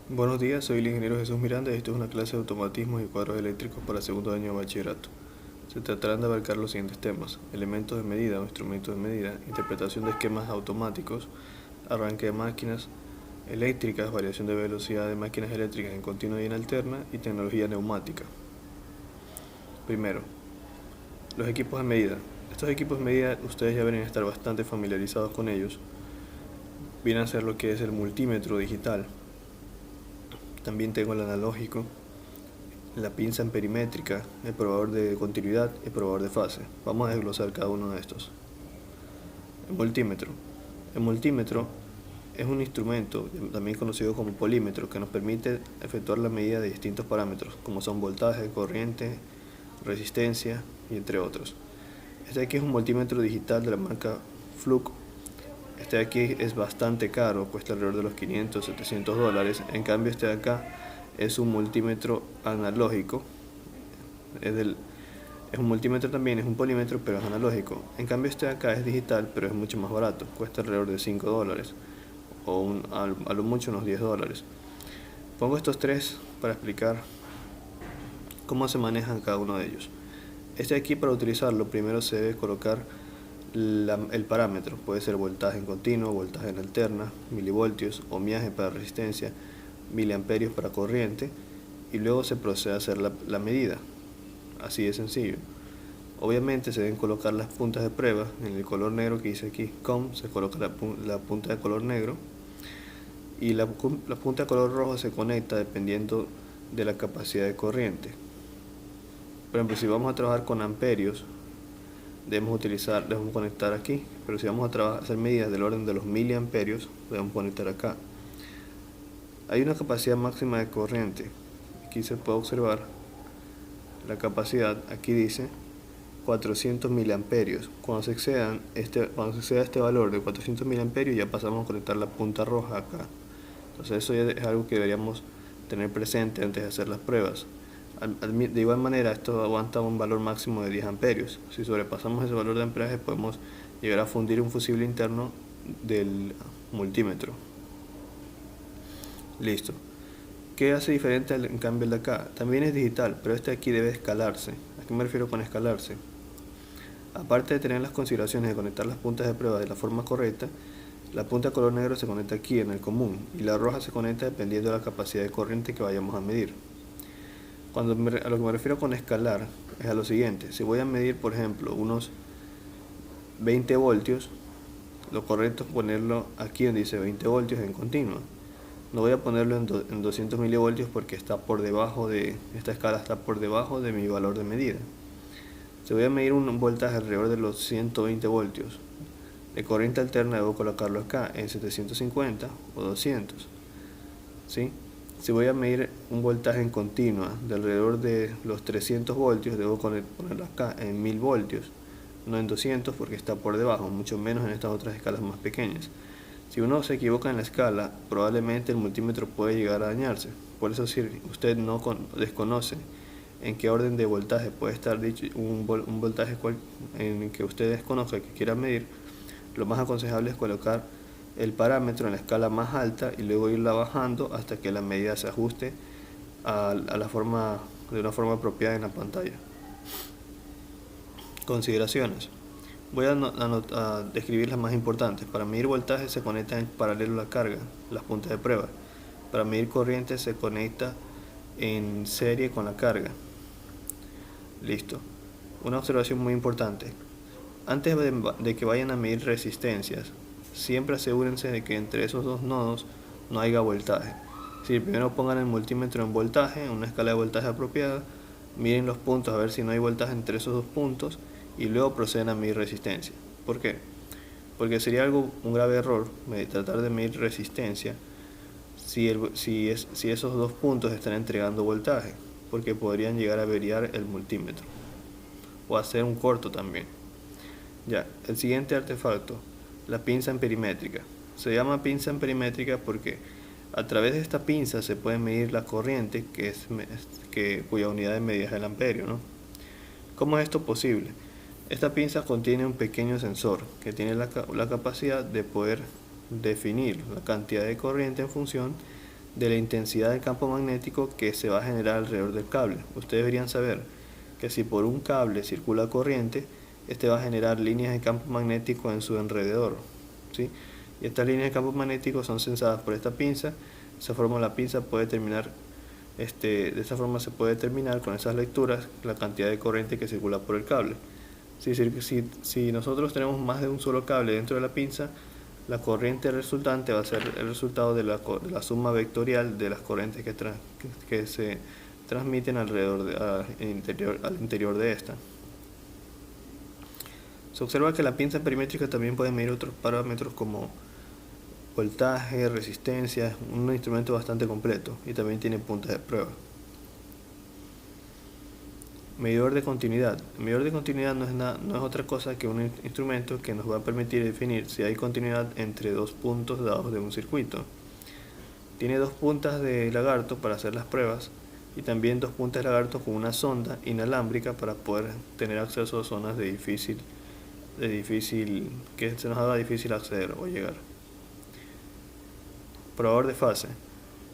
Buenos días, soy el ingeniero Jesús Miranda y esto es una clase de automatismos y cuadros eléctricos para segundo año de bachillerato. Se tratarán de abarcar los siguientes temas: elementos de medida o instrumentos de medida, interpretación de esquemas automáticos, arranque de máquinas eléctricas, variación de velocidad de máquinas eléctricas en continua y en alterna y tecnología neumática. Primero, los equipos de medida. Estos equipos de medida ustedes ya deberían estar bastante familiarizados con ellos. Vienen a ser lo que es el multímetro digital. También tengo el analógico, la pinza perimétrica, el probador de continuidad y el probador de fase. Vamos a desglosar cada uno de estos. El multímetro. El multímetro es un instrumento, también conocido como polímetro, que nos permite efectuar la medida de distintos parámetros, como son voltaje, corriente, resistencia y entre otros. Este de aquí es un multímetro digital de la marca Fluke. Este de aquí es bastante caro, cuesta alrededor de los $500-700. En cambio este de acá es un multímetro analógico. Es un multímetro también, es un polímetro, pero es analógico. En cambio este de acá es digital, pero es mucho más barato, cuesta alrededor de $5 o a lo mucho unos $10. Pongo estos tres para explicar cómo se manejan cada uno de ellos. Este de aquí, para utilizarlo, primero se debe colocar el parámetro. Puede ser voltaje en continuo, voltaje en alterna, milivoltios, ohmiaje para resistencia, miliamperios para corriente, y luego se procede a hacer la medida. Así de sencillo. Obviamente se deben colocar las puntas de prueba en el color negro que dice aquí COM. Se coloca la punta de color negro y la punta de color rojo se conecta dependiendo de la capacidad de corriente. Por ejemplo, si vamos a trabajar con amperios, debemos conectar aquí, pero si vamos a hacer medidas del orden de los miliamperios, debemos conectar acá. Hay una capacidad máxima de corriente. Aquí se puede observar la capacidad. Aquí dice 400 miliamperios. Cuando se exceda este valor de 400 miliamperios, ya pasamos a conectar la punta roja acá. Entonces eso ya es algo que deberíamos tener presente antes de hacer las pruebas. De igual manera, esto aguanta un valor máximo de 10 amperios. Si sobrepasamos ese valor de amperaje, podemos llegar a fundir un fusible interno del multímetro. Listo. ¿Qué hace diferente en cambio el de acá? También es digital, pero este de aquí debe escalarse. ¿A qué me refiero con escalarse? Aparte de tener las consideraciones de conectar las puntas de prueba de la forma correcta, la punta de color negro se conecta aquí en el común y la roja se conecta dependiendo de la capacidad de corriente que vayamos a medir. A lo que me refiero con escalar es a lo siguiente: si voy a medir, por ejemplo, unos 20 voltios, lo correcto es ponerlo aquí donde dice 20 voltios en continua. No voy a ponerlo en 200 milivoltios porque esta escala está por debajo de mi valor de medida. Si voy a medir un voltaje alrededor de los 120 voltios de corriente alterna, debo colocarlo acá en 750 o 200. ¿Sí? Si voy a medir un voltaje en continua de alrededor de los 300 voltios, debo ponerlo acá en 1000 voltios, no en 200 porque está por debajo, mucho menos en estas otras escalas más pequeñas. Si uno se equivoca en la escala, probablemente el multímetro puede llegar a dañarse. Por eso, si usted no desconoce en qué orden de voltaje puede estar dicho un voltaje en que usted desconozca que quiera medir, lo más aconsejable es colocar el parámetro en la escala más alta y luego irla bajando hasta que la medida se ajuste de una forma apropiada en la pantalla. Consideraciones. Voy a describir las más importantes. Para medir voltaje se conecta en paralelo a la carga, las puntas de prueba. Para medir corriente se conecta en serie con la carga. Listo. Una observación muy importante: antes de que vayan a medir resistencias, siempre asegúrense de que entre esos dos nodos no haya voltaje. Si primero pongan el multímetro en voltaje, en una escala de voltaje apropiada, miren los puntos a ver si no hay voltaje entre esos dos puntos y luego proceden a medir resistencia. ¿Por qué? Porque sería un grave error tratar de medir resistencia si esos dos puntos están entregando voltaje, porque podrían llegar a averiar el multímetro o hacer un corto también. Ya, el siguiente artefacto, la pinza perimétrica. Se llama pinza perimétrica porque a través de esta pinza se puede medir la corriente cuya unidad de medida es el amperio, ¿no? ¿Cómo es esto posible? Esta pinza contiene un pequeño sensor que tiene la capacidad de poder definir la cantidad de corriente en función de la intensidad del campo magnético que se va a generar alrededor del cable. Ustedes deberían saber que si por un cable circula corriente, este va a generar líneas de campo magnético en su alrededor, ¿sí? Y estas líneas de campo magnético son sensadas por esta pinza. De esa forma la pinza puede determinar, de esa forma se puede determinar con esas lecturas la cantidad de corriente que circula por el cable. Si nosotros tenemos más de un solo cable dentro de la pinza, la corriente resultante va a ser el resultado de la suma vectorial de las corrientes que se transmiten al interior de esta. Se observa que la pinza perimétrica también puede medir otros parámetros como voltaje, resistencia. Es un instrumento bastante completo y también tiene puntas de prueba. Medidor de continuidad. El medidor de continuidad no es otra cosa que un instrumento que nos va a permitir definir si hay continuidad entre dos puntos dados de un circuito. Tiene dos puntas de lagarto para hacer las pruebas y también dos puntas de lagarto con una sonda inalámbrica para poder tener acceso a zonas que se nos haga difícil acceder o llegar. Probador de fase.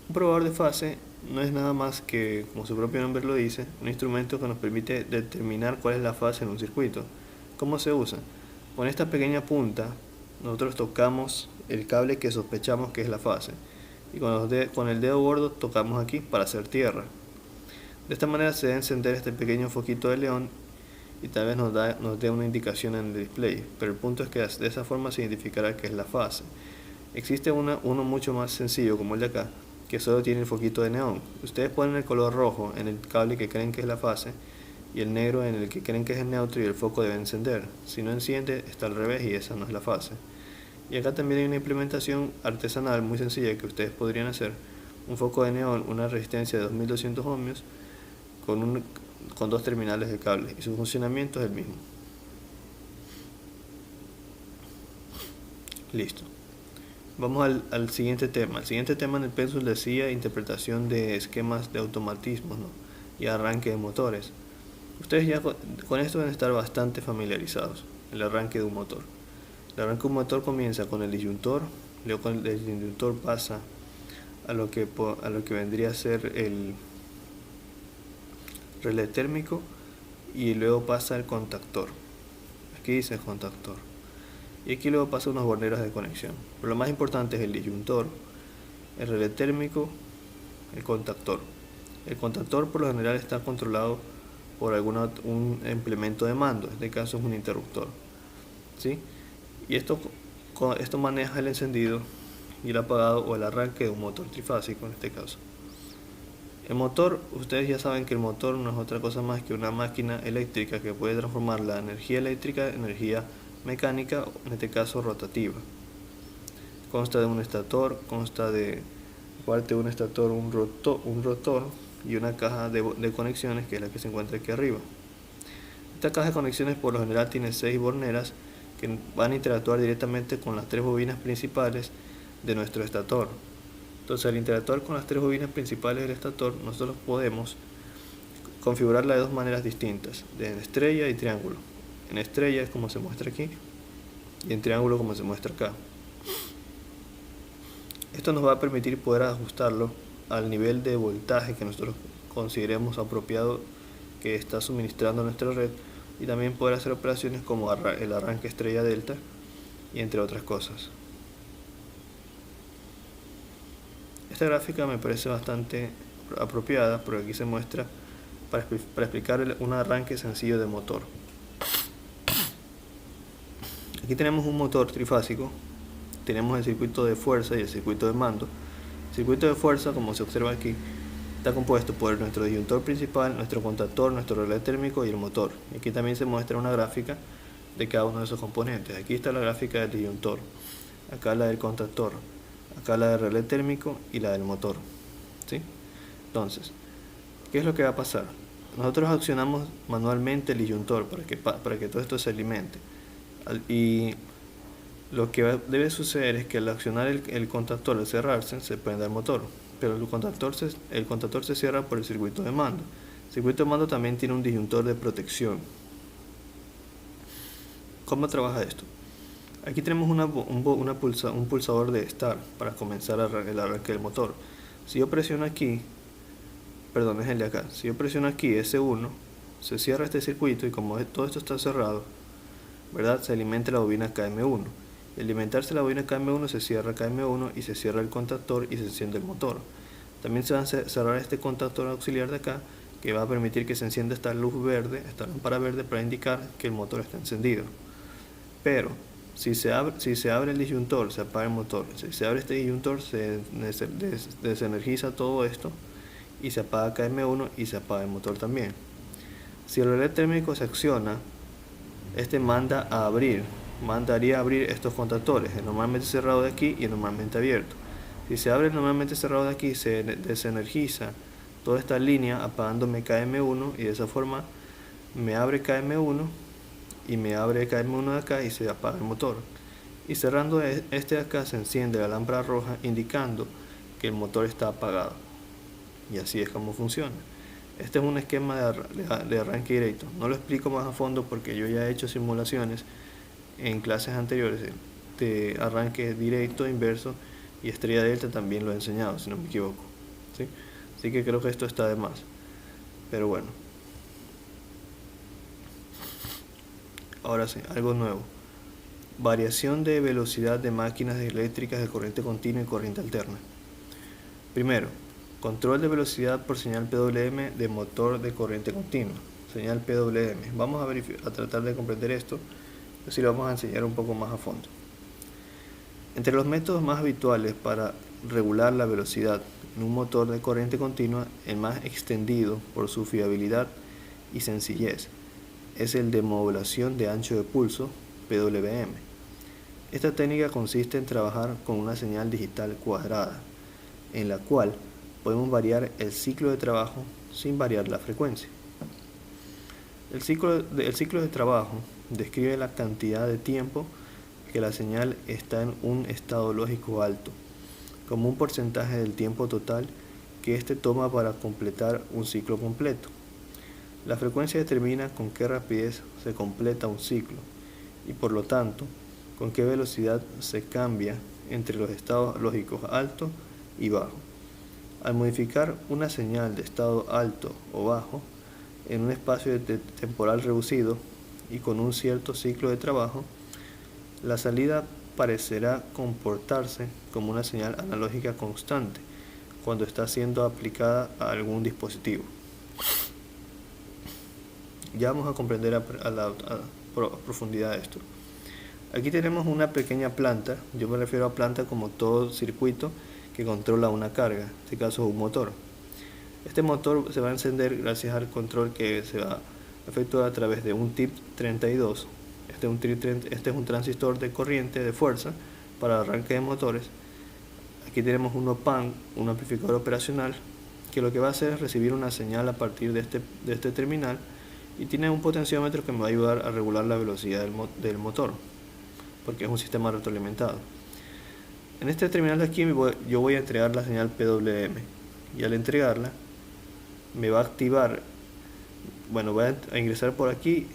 Un probador de fase no es nada más que, como su propio nombre lo dice, un instrumento que nos permite determinar cuál es la fase en un circuito. ¿Cómo se usa? Con esta pequeña punta nosotros tocamos el cable que sospechamos que es la fase y con el dedo gordo tocamos aquí para hacer tierra. De esta manera se debe encender este pequeño foquito de león y tal vez nos dé una indicación en el display, pero el punto es que de esa forma se identificará que es la fase. Existe uno mucho más sencillo como el de acá, que solo tiene el foquito de neón. Ustedes ponen el color rojo en el cable que creen que es la fase y el negro en el que creen que es el neutro y el foco debe encender. Si no enciende, está al revés y esa no es la fase. Y acá también hay una implementación artesanal muy sencilla que ustedes podrían hacer. Un foco de neón, una resistencia de 2200 ohmios con dos terminales de cable y su funcionamiento es el mismo. Listo. Vamos al siguiente tema. El siguiente tema en el pénsul decía interpretación de esquemas de automatismos, ¿no? Y arranque de motores. Ustedes ya con esto deben estar bastante familiarizados. El arranque de un motor. El arranque de un motor comienza con el disyuntor, luego con el disyuntor pasa a lo que vendría a ser el relé térmico y luego pasa el contactor. Aquí dice contactor. Y aquí luego pasa unas borneras de conexión. Pero lo más importante es el disyuntor, el relé térmico, el contactor. El contactor por lo general está controlado por un implemento de mando, en este caso es un interruptor, ¿sí? Y esto maneja el encendido y el apagado o el arranque de un motor trifásico en este caso. El motor, ustedes ya saben que el motor no es otra cosa más que una máquina eléctrica que puede transformar la energía eléctrica en energía mecánica, en este caso rotativa. Consta de un estator, aparte de un estator, un rotor y una caja de conexiones que es la que se encuentra aquí arriba. Esta caja de conexiones por lo general tiene 6 borneras que van a interactuar directamente con las 3 bobinas principales de nuestro estator. Entonces, al interactuar con las 3 bobinas principales del estator, nosotros podemos configurarla de dos maneras distintas, de estrella y triángulo. En estrella es como se muestra aquí y en triángulo como se muestra acá. Esto nos va a permitir poder ajustarlo al nivel de voltaje que nosotros consideremos apropiado que está suministrando nuestra red y también poder hacer operaciones como el arranque estrella delta y entre otras cosas. Esta gráfica me parece bastante apropiada porque aquí se muestra para explicar un arranque sencillo de motor. Aquí tenemos un motor trifásico, tenemos el circuito de fuerza y el circuito de mando. El circuito de fuerza, como se observa aquí, está compuesto por nuestro disyuntor principal, nuestro contactor, nuestro relé térmico y el motor. Y aquí también se muestra una gráfica de cada uno de esos componentes. Aquí está la gráfica del disyuntor, acá la del contactor, acá la del relé térmico y la del motor, ¿sí? Entonces, ¿qué es lo que va a pasar? Nosotros accionamos manualmente el disyuntor para que todo esto se alimente. Y lo que debe suceder es que al accionar el contactor, al cerrarse, se prende el motor. Pero el contactor se cierra por el circuito de mando. El circuito de mando también tiene un disyuntor de protección. ¿Cómo trabaja esto? Aquí tenemos un pulsador de start para comenzar el arranque del motor. Si yo presiono aquí, perdón, es el de acá, si yo presiono aquí S1, se cierra este circuito y como todo esto está cerrado, ¿verdad? Se alimenta la bobina KM1. Al alimentarse la bobina KM1 se cierra KM1 y se cierra el contactor y se enciende el motor. También se va a cerrar este contactor auxiliar de acá que va a permitir que se encienda esta luz verde, esta lámpara verde para indicar que el motor está encendido. Pero si se abre el disyuntor, se apaga el motor. Si se abre este disyuntor, se desenergiza todo esto y se apaga KM1 y se apaga el motor también. Si el relé térmico se acciona, este mandaría a abrir estos contactores, el normalmente cerrado de aquí y el normalmente abierto. Si se abre el normalmente cerrado de aquí, se desenergiza toda esta línea apagándome KM1 y de esa forma me abre KM1 y me abre KM1 de acá y se apaga el motor. Y cerrando este de acá se enciende la lámpara roja indicando que el motor está apagado. Y así es como funciona. Este es un esquema de arranque directo. No lo explico más a fondo porque yo ya he hecho simulaciones en clases anteriores de arranque directo, inverso y estrella delta también lo he enseñado, si no me equivoco. ¿Sí? Así que creo que esto está de más. Pero bueno. Ahora sí, algo nuevo. Variación de velocidad de máquinas eléctricas de corriente continua y corriente alterna. Primero, control de velocidad por señal PWM de motor de corriente continua. Señal PWM. Vamos a tratar de comprender esto, así lo vamos a enseñar un poco más a fondo. Entre los métodos más habituales para regular la velocidad en un motor de corriente continua, el más extendido por su fiabilidad y sencillez es el de modulación de ancho de pulso, PWM. Esta técnica consiste en trabajar con una señal digital cuadrada, en la cual podemos variar el ciclo de trabajo sin variar la frecuencia. El ciclo de trabajo describe la cantidad de tiempo que la señal está en un estado lógico alto, como un porcentaje del tiempo total que éste toma para completar un ciclo completo. La frecuencia determina con qué rapidez se completa un ciclo y por lo tanto con qué velocidad se cambia entre los estados lógicos alto y bajo. Al modificar una señal de estado alto o bajo en un espacio temporal reducido y con un cierto ciclo de trabajo, la salida parecerá comportarse como una señal analógica constante cuando está siendo aplicada a algún dispositivo. Ya vamos a comprender a profundidad esto. Aquí tenemos una pequeña planta, yo me refiero a planta como todo circuito que controla una carga, en este caso un motor. Este motor se va a encender gracias al control que se va a efectuar a través de un TIP 32. Este es un transistor de corriente de fuerza para arranque de motores. Aquí tenemos un OP-AMP, un amplificador operacional, que lo que va a hacer es recibir una señal a partir de este terminal y tiene un potenciómetro que me va a ayudar a regular la velocidad del motor, porque es un sistema retroalimentado. En este terminal de aquí yo voy a entregar la señal PWM y al entregarla me va a activar, bueno, voy a ingresar por aquí,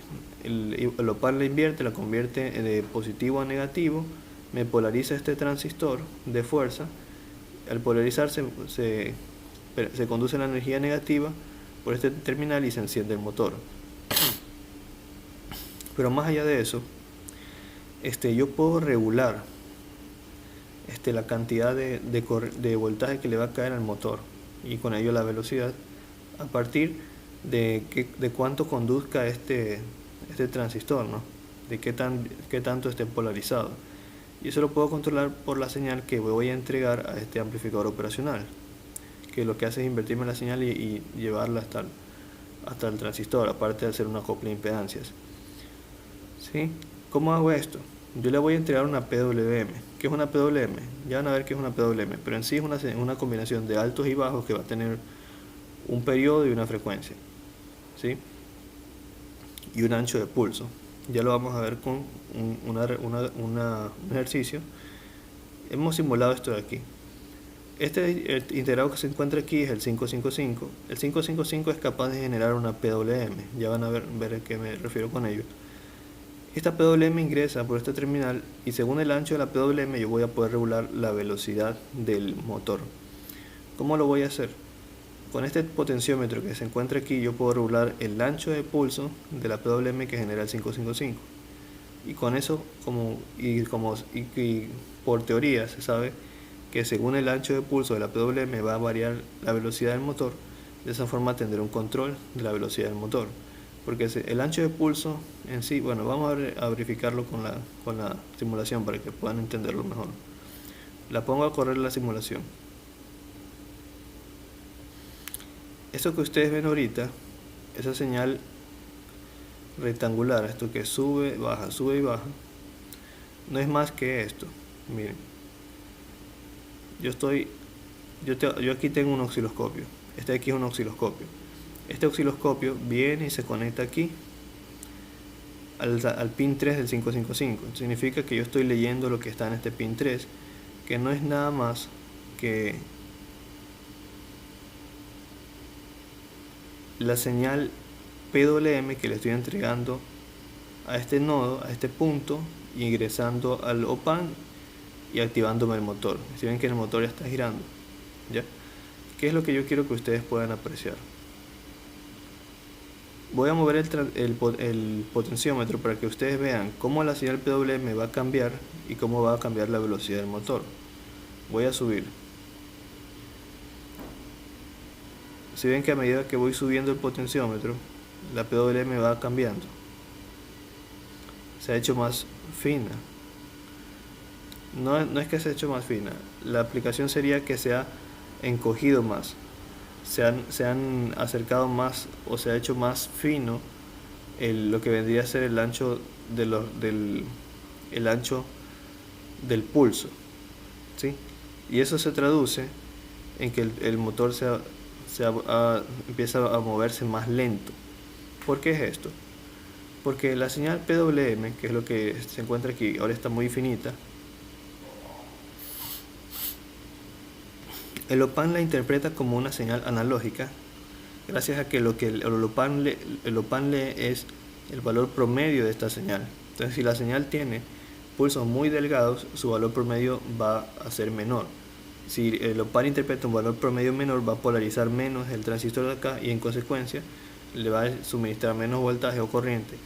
el OP-AMP la invierte, la convierte de positivo a negativo, me polariza este transistor de fuerza, al polarizarse se conduce la energía negativa por este terminal y se enciende el motor. Pero más allá de eso, yo puedo regular la cantidad de voltaje que le va a caer al motor y con ello la velocidad a partir de cuánto conduzca este transistor, ¿no? De qué tanto esté polarizado. Y eso lo puedo controlar por la señal que voy a entregar a este amplificador operacional, que lo que hace es invertirme la señal y llevarla hasta el transistor, aparte de hacer una copla de impedancias. ¿Sí? ¿Cómo hago esto? Yo le voy a entregar una PWM. ¿Qué es una PWM? Ya van a ver qué es una PWM, pero en sí es una combinación de altos y bajos que va a tener un periodo y una frecuencia, ¿sí? Y un ancho de pulso. Ya lo vamos a ver con un ejercicio. Hemos simulado esto de aquí. El integrado que se encuentra aquí es el 555. El 555 es capaz de generar una PWM. Ya van a ver a qué me refiero con ello. Esta PWM ingresa por este terminal y según el ancho de la PWM yo voy a poder regular la velocidad del motor. ¿Cómo lo voy a hacer? Con este potenciómetro que se encuentra aquí, yo puedo regular el ancho de pulso de la PWM que genera el 555. Y con eso, y por teoría se sabe que según el ancho de pulso de la PWM va a variar la velocidad del motor. De esa forma tendré un control de la velocidad del motor. Porque el ancho de pulso en sí, bueno, vamos a verificarlo con la simulación para que puedan entenderlo mejor. La pongo a correr la simulación. Esto que ustedes ven ahorita, esa señal rectangular, esto que sube y baja, no es más que esto. Miren, yo aquí tengo un osciloscopio. Este aquí es un osciloscopio. Este osciloscopio viene y se conecta aquí al pin 3 del 555. Significa que yo estoy leyendo lo que está en este pin 3, que no es nada más que la señal PWM que le estoy entregando a este nodo, a este punto, y ingresando al OPAN y activándome el motor. Si ven que el motor ya está girando, ¿ya? ¿Qué es lo que yo quiero que ustedes puedan apreciar? Voy a mover el potenciómetro para que ustedes vean cómo la señal PWM va a cambiar y cómo va a cambiar la velocidad del motor. Voy a subir. Si ven que a medida que voy subiendo el potenciómetro, la PWM va cambiando. Se ha hecho más fina. No es que se ha hecho más fina. La aplicación sería que se ha encogido más. Se han acercado más o se ha hecho más fino lo que vendría a ser el ancho el ancho del pulso, ¿sí? Y eso se traduce en que el motor empieza a moverse más lento. ¿Por qué es esto? Porque la señal PWM, que es lo que se encuentra aquí, ahora está muy finita. El OPAN la interpreta como una señal analógica, gracias a que lo que el OPAN lee es el valor promedio de esta señal. Entonces, si la señal tiene pulsos muy delgados, su valor promedio va a ser menor. Si el OPAN interpreta un valor promedio menor, va a polarizar menos el transistor de acá y en consecuencia le va a suministrar menos voltaje o corriente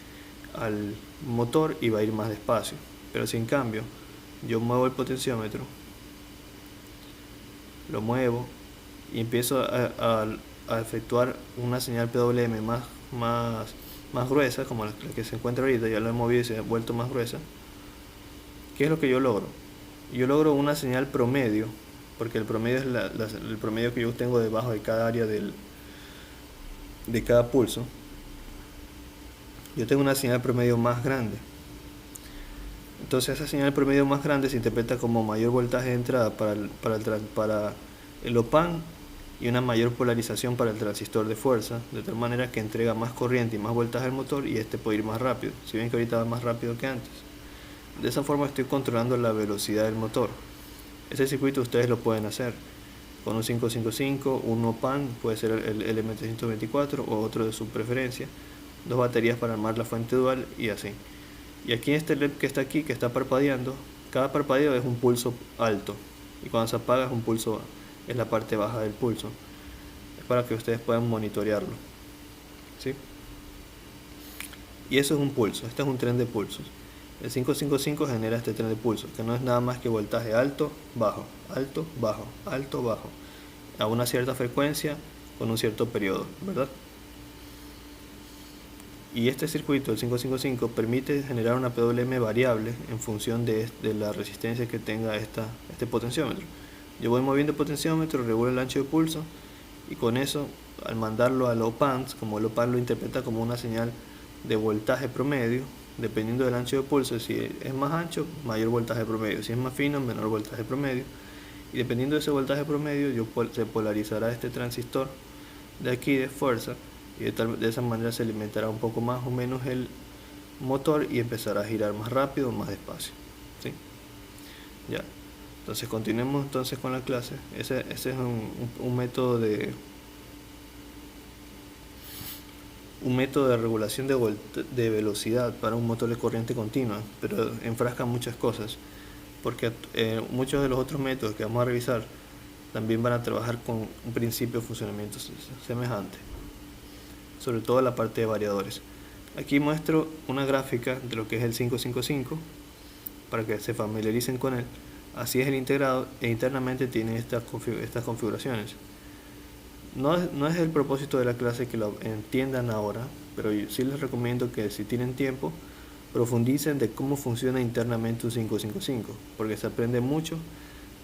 al motor y va a ir más despacio. Pero si en cambio yo muevo el potenciómetro, lo muevo y empiezo a efectuar una señal PWM más gruesa, como la que se encuentra ahorita, ya lo he movido y se ha vuelto más gruesa. ¿Qué es lo que yo logro? Yo logro una señal promedio, porque el promedio es el promedio que yo tengo debajo de cada área de cada pulso. Yo tengo una señal promedio más grande. Entonces esa señal promedio más grande se interpreta como mayor voltaje de entrada para el OPAN y una mayor polarización para el transistor de fuerza, de tal manera que entrega más corriente y más voltaje al motor y este puede ir más rápido. Si ven que ahorita va más rápido que antes. De esa forma estoy controlando la velocidad del motor. Este circuito ustedes lo pueden hacer con un 555, un OPAN, puede ser el LM324 o otro de su preferencia, dos baterías para armar la fuente dual y así. Y aquí este LED que está aquí, que está parpadeando, cada parpadeo es un pulso alto y cuando se apaga es un pulso, es la parte baja del pulso. Es para que ustedes puedan monitorearlo, ¿sí? Y eso es un pulso, este es un tren de pulsos. El 555 genera este tren de pulsos, que no es nada más que voltaje alto, bajo, alto, bajo, alto, bajo, a una cierta frecuencia con un cierto periodo, ¿verdad? Y este circuito, el 555, permite generar una PWM variable en función de la resistencia que tenga este potenciómetro. Yo voy moviendo el potenciómetro, regulo el ancho de pulso y con eso, al mandarlo al OPAN, como el OPAN lo interpreta como una señal de voltaje promedio, dependiendo del ancho de pulso, si es más ancho, mayor voltaje promedio, si es más fino, menor voltaje promedio. Y dependiendo de ese voltaje promedio, se polarizará este transistor de aquí de fuerza y de esa manera se alimentará un poco más o menos el motor y empezará a girar más rápido o más despacio, ¿sí? Ya, entonces continuemos entonces con la clase. Ese es un método de regulación de velocidad para un motor de corriente continua, pero enfrasca muchas cosas, porque muchos de los otros métodos que vamos a revisar también van a trabajar con un principio de funcionamiento semejante, sobre todo la parte de variadores. Aquí muestro una gráfica de lo que es el 555 para que se familiaricen con él. Así es el integrado e internamente tiene estas configuraciones. No es el propósito de la clase que lo entiendan ahora, pero sí les recomiendo que si tienen tiempo profundicen de cómo funciona internamente un 555, porque se aprende mucho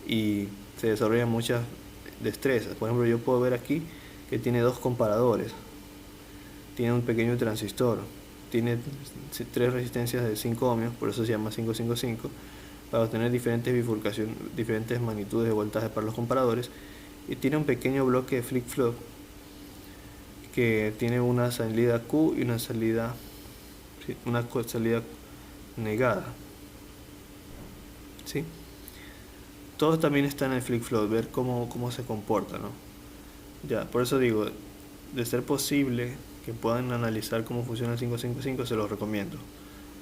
y se desarrollan muchas destrezas. Por ejemplo, yo puedo ver aquí que tiene dos comparadores, tiene un pequeño transistor, tiene 3 resistencias de 5 ohmios, por eso se llama 555, para obtener diferentes bifurcaciones, diferentes magnitudes de voltaje para los comparadores, y tiene un pequeño bloque de flip-flop que tiene una salida Q y una salida negada, ¿sí? Todo también está en el flip-flop, ver cómo se comporta, ¿no? Ya, por eso digo, de ser posible que puedan analizar cómo funciona el 555, se los recomiendo.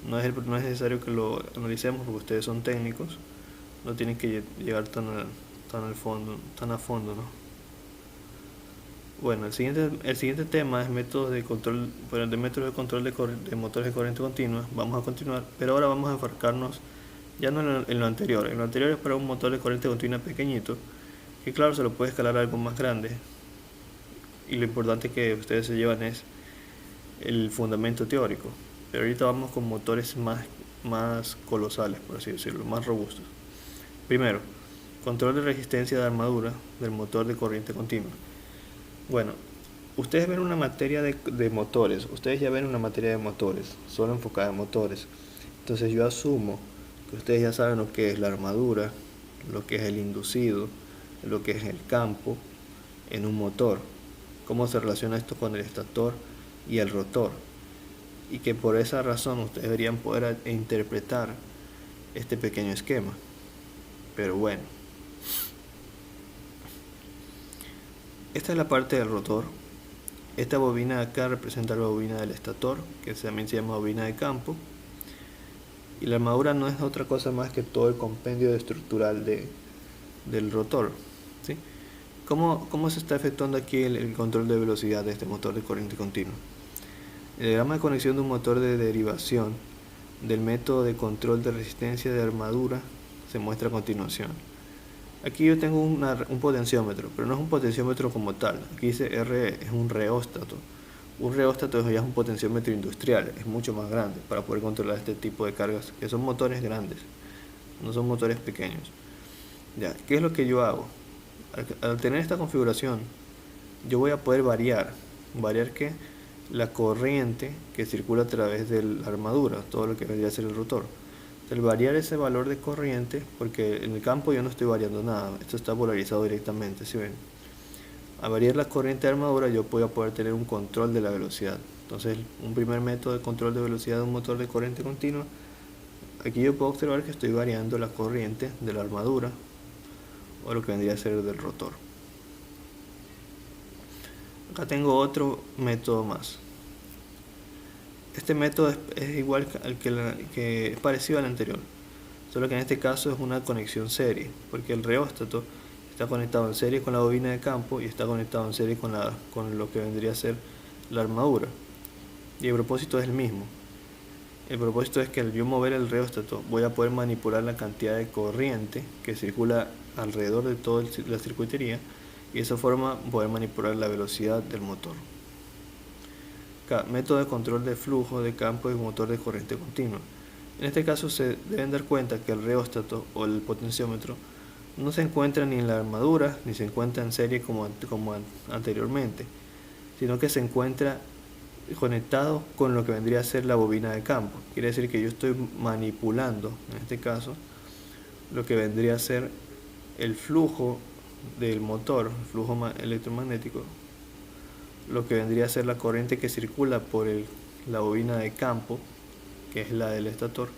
No es necesario que lo analicemos porque ustedes son técnicos, no tienen que llegar tan a fondo, ¿no? Bueno, el siguiente tema es métodos de control, de de motores de corriente continua. Vamos a continuar, pero ahora vamos a enfocarnos ya no en lo anterior. En lo anterior es para un motor de corriente continua pequeñito, que claro se lo puede escalar a algo más grande. Y lo importante que ustedes se llevan es el fundamento teórico. Pero ahorita vamos con motores más colosales, por así decirlo, más robustos. Primero, control de resistencia de armadura del motor de corriente continua. Bueno, ustedes ven una materia de motores, ustedes ya ven una materia de motores, solo enfocada en motores. Entonces yo asumo que ustedes ya saben lo que es la armadura, lo que es el inducido, lo que es el campo en un motor, cómo se relaciona esto con el estator y el rotor, y que por esa razón ustedes deberían poder interpretar este pequeño esquema. Pero bueno, esta es la parte del rotor. Esta bobina de acá representa la bobina del estator, que también se llama bobina de campo. Y la armadura no es otra cosa más que todo el compendio estructural del rotor, ¿sí? ¿Cómo se está efectuando aquí el control de velocidad de este motor de corriente continua? El diagrama de conexión de un motor de derivación del método de control de resistencia de armadura se muestra a continuación. Aquí yo tengo un potenciómetro, pero no es un potenciómetro como tal. Aquí dice RE, es un reóstato. Un reóstato ya es un potenciómetro industrial, es mucho más grande para poder controlar este tipo de cargas, que son motores grandes, no son motores pequeños. Ya, ¿qué es lo que yo hago? Al tener esta configuración, yo voy a poder variar ¿qué? La corriente que circula a través de la armadura, todo lo que vendría a ser el rotor. Al variar ese valor de corriente, porque en el campo yo no estoy variando nada, esto está polarizado directamente, ¿sí ven? Al variar la corriente de armadura yo voy a poder tener un control de la velocidad. Entonces un primer método de control de velocidad de un motor de corriente continua, aquí yo puedo observar que estoy variando la corriente de la armadura o lo que vendría a ser del rotor. Acá tengo otro método más. Este método es igual al que es parecido al anterior, solo que en este caso es una conexión serie, porque el reóstato está conectado en serie con la bobina de campo y está conectado en serie con lo que vendría a ser la armadura. Y el propósito es el mismo. El propósito es que al yo mover el reóstato voy a poder manipular la cantidad de corriente que circula alrededor de toda la circuitería, y de esa forma poder manipular la velocidad del motor. Método de control de flujo de campo y motor de corriente continua. En este caso se deben dar cuenta que el reóstato o el potenciómetro no se encuentra ni en la armadura ni se encuentra en serie como anteriormente, sino que se encuentra conectado con lo que vendría a ser la bobina de campo. Quiere decir que yo estoy manipulando, en este caso, lo que vendría a ser el flujo del motor, el flujo electromagnético, lo que vendría a ser la corriente que circula por la bobina de campo, que es la del estator,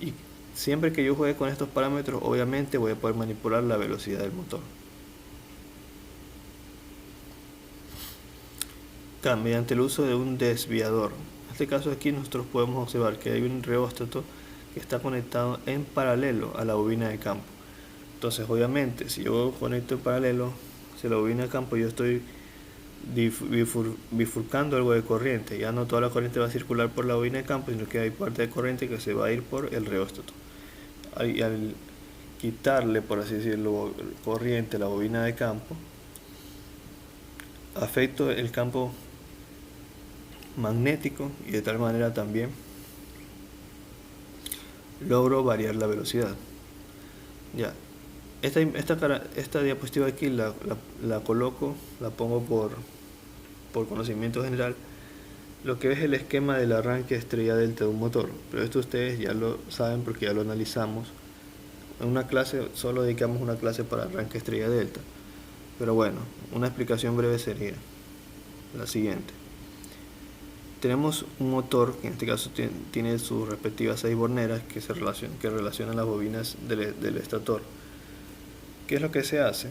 y siempre que yo juegue con estos parámetros, obviamente voy a poder manipular la velocidad del motor. Mediante el uso de un desviador. En este caso aquí nosotros podemos observar que hay un reóstato que está conectado en paralelo a la bobina de campo. Entonces obviamente si yo conecto en paralelo, si la bobina de campo, yo estoy bifurcando algo de corriente. Ya no toda la corriente va a circular por la bobina de campo, sino que hay parte de corriente que se va a ir por el reóstato. Al quitarle, por así decirlo, corriente a la bobina de campo, afecto el campo magnético y de tal manera también logro variar la velocidad. Ya, esta diapositiva aquí la coloco, la pongo por conocimiento general, lo que es el esquema del arranque estrella delta de un motor, pero esto ustedes ya lo saben porque ya lo analizamos. En una clase solo dedicamos una clase para arranque estrella delta, pero bueno, una explicación breve sería la siguiente. Tenemos un motor que en este caso tiene sus respectivas 6 borneras que relacionan las bobinas del estator. ¿Qué es lo que se hace?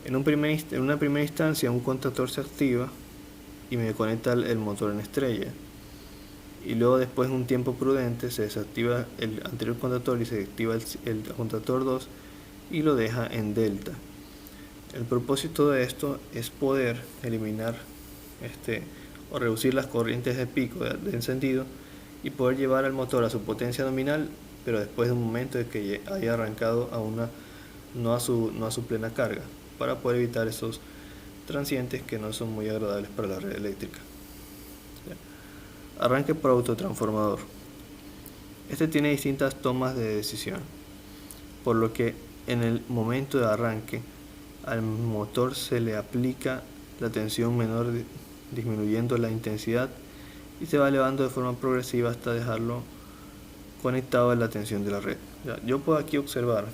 En una primera instancia un contactor se activa y me conecta el motor en estrella, y luego después de un tiempo prudente se desactiva el anterior contactor y se activa el contactor 2 y lo deja en delta. El propósito de esto es poder eliminar o reducir las corrientes de pico de encendido y poder llevar al motor a su potencia nominal, pero después de un momento de que haya arrancado no a su plena carga, para poder evitar esos transientes que no son muy agradables para la red eléctrica. Arranque por autotransformador. Este tiene distintas tomas de decisión, por lo que en el momento de arranque al motor se le aplica la tensión menor disminuyendo la intensidad y se va elevando de forma progresiva hasta dejarlo conectado a la tensión de la red. Yo puedo aquí observar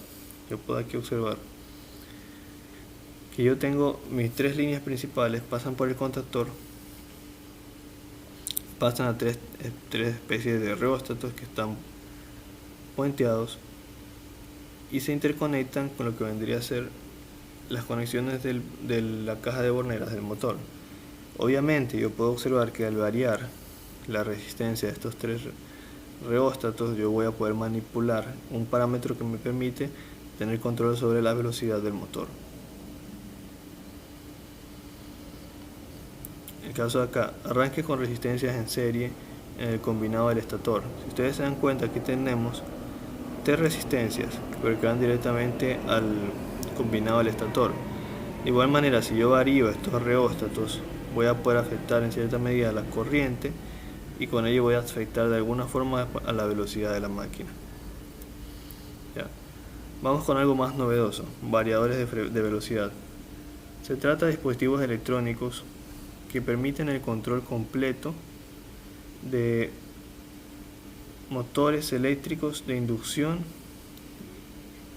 que yo tengo mis 3 líneas principales, pasan por el contactor, pasan a tres especies de reóstatos que están puenteados y se interconectan con lo que vendría a ser las conexiones de la caja de borneras del motor. Obviamente yo puedo observar que al variar la resistencia de estos 3 reóstatos, yo voy a poder manipular un parámetro que me permite tener control sobre la velocidad del motor. El caso de acá, arranque con resistencias en serie en el combinado del estator. Si ustedes se dan cuenta, aquí tenemos 3 resistencias que van directamente al combinado del estator. De igual manera, si yo varío estos reóstatos, voy a poder afectar en cierta medida la corriente y con ello voy a afectar de alguna forma a la velocidad de la máquina. Ya. Vamos con algo más novedoso, variadores de velocidad. Se trata de dispositivos electrónicos que permiten el control completo de motores eléctricos de inducción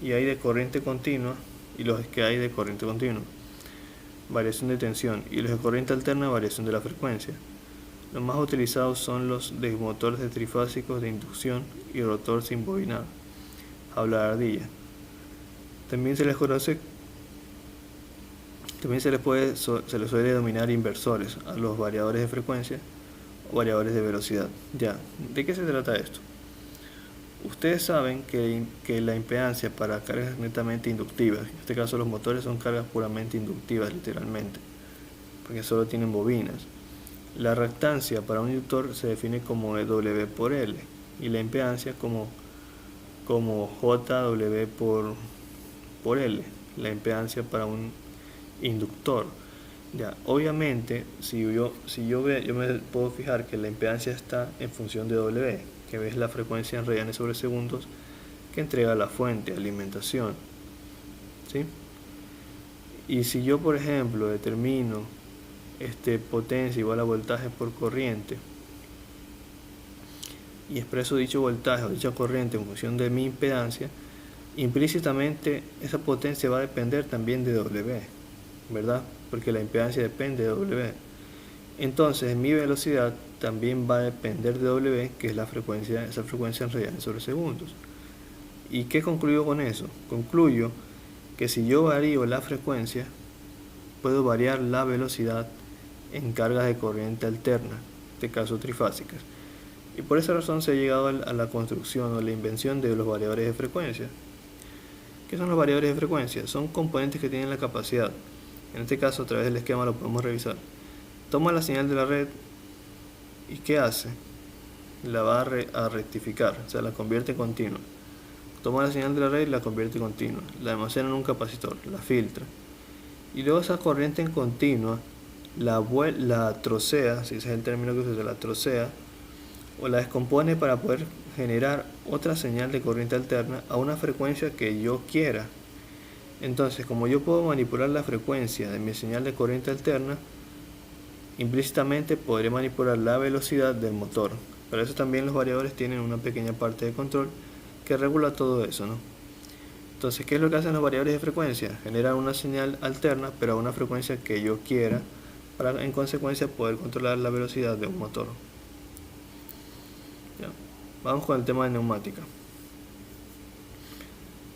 y hay de corriente continua y los que hay de corriente continua, variación de tensión, y los de corriente alterna, variación de la frecuencia. Los más utilizados son los de motores de trifásicos de inducción y rotor sin bobinar, jaula de ardilla. También se les suele denominar inversores a los variadores de frecuencia o variadores de velocidad. Ya, ¿de qué se trata esto? Ustedes saben que la impedancia para cargas netamente inductivas, en este caso los motores son cargas puramente inductivas literalmente, porque solo tienen bobinas. La reactancia para un inductor se define como W por L y la impedancia como JW por L, la impedancia para un inductor. Ya, obviamente, si yo me puedo fijar que la impedancia está en función de W, que es la frecuencia en radianes sobre segundos que entrega la fuente de alimentación, ¿sí? Y si yo, por ejemplo, determino potencia igual a voltaje por corriente y expreso dicho voltaje o dicha corriente en función de mi impedancia, implícitamente esa potencia va a depender también de W, ¿verdad? Porque la impedancia depende de W. Entonces mi velocidad también va a depender de W, que es esa frecuencia en radianes sobre segundos. ¿Y qué concluyo con eso? Concluyo que si yo varío la frecuencia, puedo variar la velocidad en cargas de corriente alterna, en este caso trifásicas. Y por esa razón se ha llegado a la construcción o la invención de los variadores de frecuencia, ¿Qué son los variadores de frecuencia? Son componentes que tienen la capacidad. En este caso, a través del esquema lo podemos revisar. Toma la señal de la red y ¿qué hace? La va a rectificar, o sea, la convierte en continua. Toma la señal de la red y la convierte en continua. La almacena en un capacitor, la filtra. Y luego esa corriente en continua la trocea, si ese es el término que se usa, la trocea, o la descompone para poder generar otra señal de corriente alterna a una frecuencia que yo quiera. Entonces, como yo puedo manipular la frecuencia de mi señal de corriente alterna, implícitamente podré manipular la velocidad del motor. Para eso también los variadores tienen una pequeña parte de control que regula todo eso, ¿no? Entonces, ¿qué es lo que hacen los variadores de frecuencia? Generan una señal alterna, pero a una frecuencia que yo quiera, para en consecuencia poder controlar la velocidad de un motor. Ya. Vamos con el tema de neumática.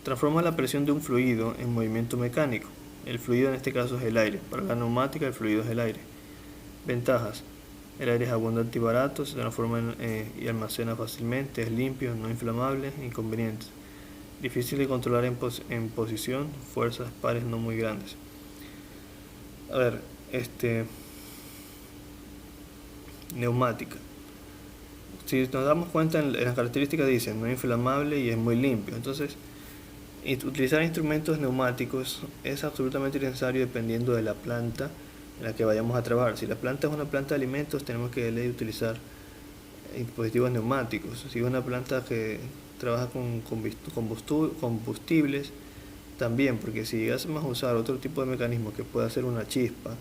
Transforma la presión de un fluido en movimiento mecánico. El fluido en este caso es el aire. Para la neumática el fluido es el aire. Ventajas. El aire es abundante y barato, se transforma y almacena fácilmente, es limpio, no inflamable. Inconvenientes. Difícil de controlar en posición, fuerzas pares no muy grandes. A ver, neumática. Si nos damos cuenta en las características dicen no es inflamable y es muy limpio. Entonces, utilizar instrumentos neumáticos es absolutamente necesario dependiendo de la planta en la que vayamos a trabajar. Si la planta es una planta de alimentos, tenemos que utilizar dispositivos neumáticos. Si es una planta que trabaja con combustibles, también, porque si llegásemos a usar otro tipo de mecanismo que pueda ser una chispa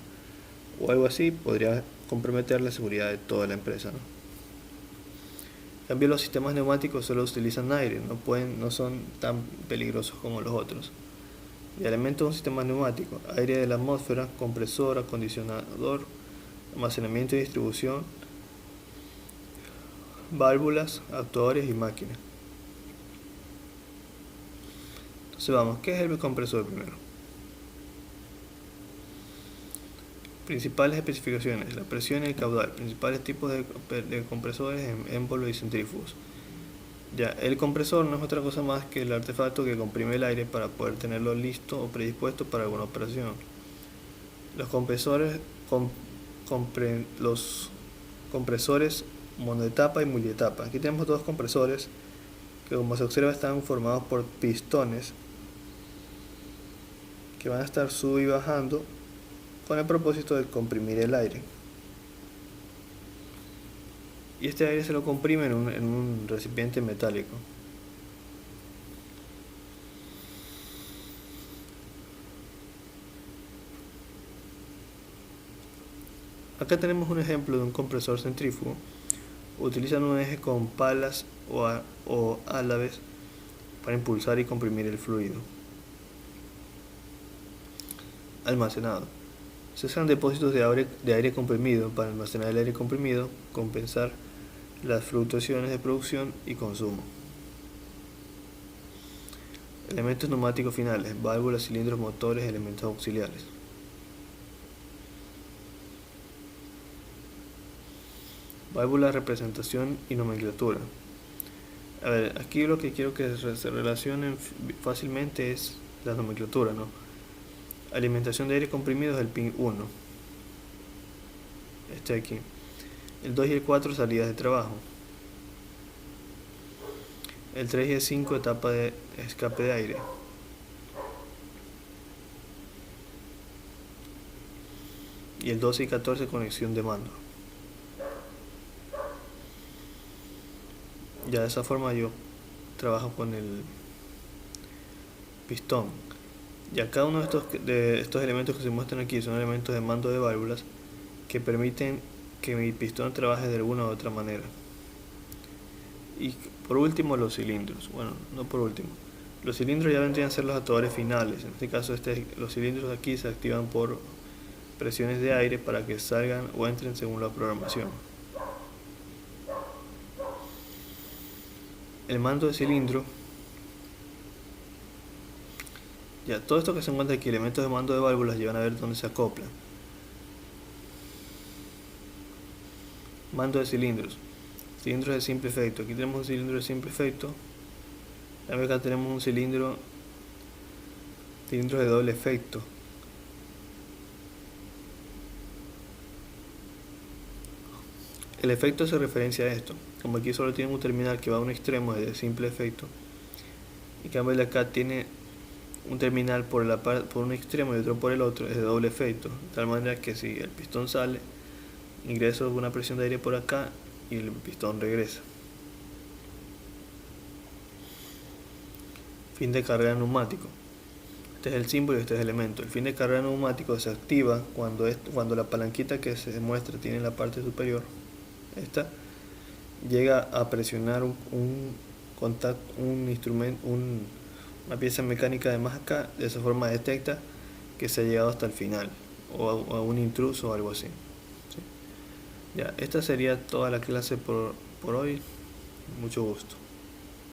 o algo así, podría comprometer la seguridad de toda la empresa, ¿no? En cambio, los sistemas neumáticos solo utilizan aire, no son tan peligrosos como los otros. Y elementos de un sistema neumático: aire de la atmósfera, compresor, acondicionador, almacenamiento y distribución, válvulas, actuadores y máquinas. Entonces vamos, ¿qué es el compresor primero? Principales especificaciones: la presión y el caudal. Principales tipos de compresores: émbolo y centrífugos. Ya, el compresor no es otra cosa más que el artefacto que comprime el aire para poder tenerlo listo o predispuesto para alguna operación. Los compresores los compresores monoetapa y multietapa. Aquí tenemos dos compresores que, como se observa, están formados por pistones que van a estar sub y bajando con el propósito de comprimir el aire. Y este aire se lo comprime en un recipiente metálico. Acá tenemos un ejemplo de un compresor centrífugo. Utilizan un eje con palas o álabes para impulsar y comprimir el fluido. Almacenado. Se usan depósitos de aire comprimido para almacenar el aire comprimido, compensar las fluctuaciones de producción y consumo. Elementos neumáticos finales: válvulas, cilindros, motores, elementos auxiliares. Válvula, representación y nomenclatura. A ver, aquí lo que quiero que se relacionen fácilmente es la nomenclatura, ¿no? Alimentación de aire comprimido es el pin 1. Aquí. El 2 y el 4, salidas de trabajo. El 3 y el 5, etapa de escape de aire. Y el 12 y 14, conexión de mando. Ya de esa forma yo trabajo con el pistón. Ya cada uno de estos elementos que se muestran aquí son elementos de mando de válvulas que permiten que mi pistón trabaje de alguna u otra manera. Y por último, los cilindros. Bueno, no por último. Los cilindros ya vendrían a ser los actuadores finales. En este caso, los cilindros aquí se activan por presiones de aire para que salgan o entren según la programación. El mando de cilindro. Ya, todo esto que se encuentra aquí, elementos de mando de válvulas, llevan a ver dónde se acoplan. Mando de cilindros. Cilindros de simple efecto. Aquí tenemos un cilindro de simple efecto. Acá tenemos un cilindro Cilindros de doble efecto. El efecto hace referencia a esto. Como aquí solo tiene un terminal que va a un extremo de simple efecto, en cambio el de acá tiene un terminal por un extremo y otro por el otro, es de doble efecto, de tal manera que si el pistón sale, ingresa una presión de aire por acá y el pistón regresa. Fin de carrera neumático. Este es el símbolo y este es el elemento. El fin de carrera neumático se activa cuando la palanquita que se muestra tiene en la parte superior, esta, llega a presionar una pieza mecánica de más acá, de esa forma detecta que se ha llegado hasta el final, o a un intruso o algo así. ¿Sí? Ya, esta sería toda la clase por hoy. Mucho gusto.